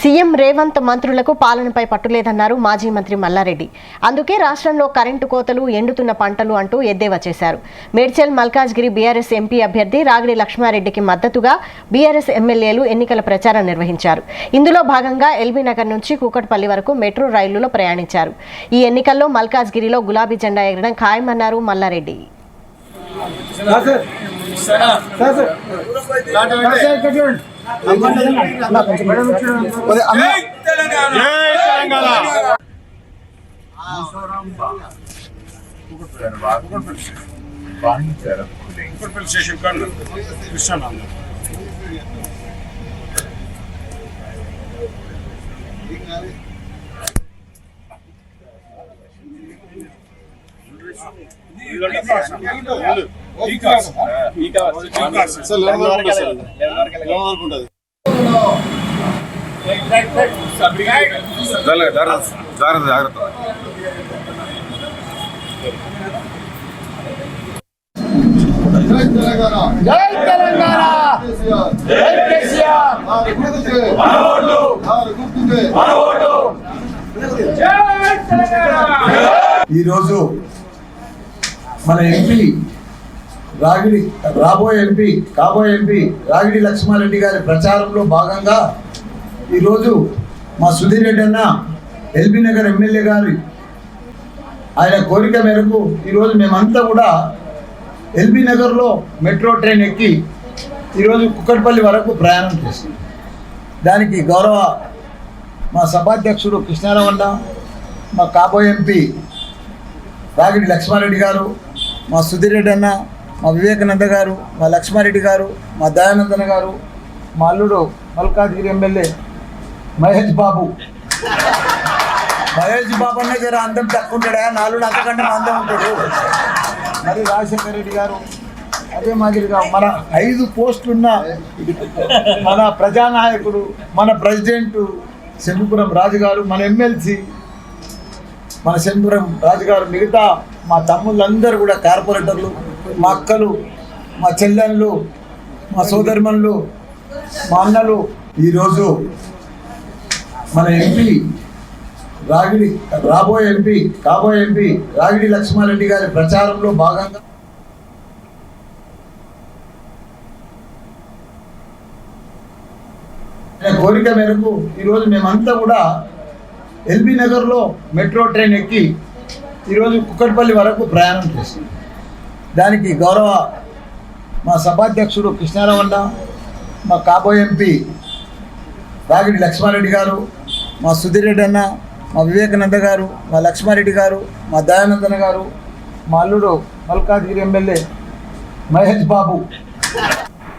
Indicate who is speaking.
Speaker 1: CM Revanth మంత్రులకు పాలనపై పట్టులేదన్నారు మాజీ మంత్రి మల్లారెడ్డి. అందుకే రాష్ట్రంలో కరెంటు కోతలు, ఎండుతున్న పంటలు అంటూ ఎద్దేవా చేశారు. మేడ్చల్ మల్కాజ్గిరి బీఆర్ఎస్ ఎంపీ అభ్యర్థి రాగిడి లక్ష్మారెడ్డికి మద్దతుగా బీఆర్ఎస్ ఎమ్మెల్యేలు ఎన్నికల ప్రచారం నిర్వహించారు. ఇందులో భాగంగా ఎల్బీనగర్ నుంచి కూకట్పల్లి వరకు మెట్రో రైలులో ప్రయాణించారు. ఈ ఎన్నికల్లో మల్కాజ్గిరిలో గులాబీ జెండా ఎగరడం ఖాయమన్నారు మల్లారెడ్డి.
Speaker 2: ఈరోజు మన ఎంపీ కాబోయే ఎంపీ రాగిడి లక్ష్మారెడ్డి గారి ప్రచారంలో భాగంగా ఈరోజు మా సుధీర్ రెడ్డి అన్న ఎల్బీనగర్ ఎమ్మెల్యే గారి ఆయన కోరిక మేరకు ఈరోజు మేమంతా కూడా ఎల్బీనగర్లో మెట్రో ట్రైన్ ఎక్కి ఈరోజు కుక్కట్పల్లి వరకు ప్రయాణం చేస్తాం. దానికి గౌరవ మా సభాధ్యక్షుడు కృష్ణారావు అన్న, మా కాబోయే ఎంపీ రాగిడి లక్ష్మారెడ్డి గారు, మా సుధీర్ రెడ్డి అన్న, మా వివేకానంద గారు, మా లక్ష్మారెడ్డి గారు, మా దయానందన గారు, మా అల్లుడు మల్కాజ్గిరి ఎమ్మెల్యే మహేష్ బాబు అన్న జర అందం తక్కువ ఉంటాడా, నాలుగు అంతకంటే అందం ఉంటాడు. మరి రాజశేఖర రెడ్డి గారు, అదే మాదిరిగా మన 5 పోస్టులున్న మన ప్రజానాయకుడు, మన ప్రెసిడెంట్ శంకుపురం రాజు గారు, మన ఎమ్మెల్సీ మన శంకుపురం రాజు గారు, మిగతా మా తమ్ముళ్ళందరూ కూడా కార్పొరేటర్లు, మా అక్కలు, మా చెల్లెళ్ళు, మా సోదరిమణులు, మా అన్నలు, ఈరోజు మన ఎంపీ కాబోయే ఎంపీ రాగిడి లక్ష్మారెడ్డి గారి ప్రచారంలో భాగంగా కోరిక మేరకు ఈరోజు మేమంతా కూడా ఎల్బీనగర్లో మెట్రో ట్రైన్ ఎక్కి ఈరోజు కుక్కట్పల్లి వరకు ప్రయాణం చేస్తాం. దానికి గౌరవ మా సభాధ్యక్షుడు కృష్ణారావు అన్న, మా కాబోయే ఎంపీ రాగిడి లక్ష్మారెడ్డి గారు, మా సుధీర్ రెడ్డి అన్న, మా వివేకానంద గారు, మా లక్ష్మారెడ్డి గారు, మా దయానందన గారు, మా అల్లుడు మల్కాజ్గిరి ఎమ్మెల్యే మహేష్ బాబు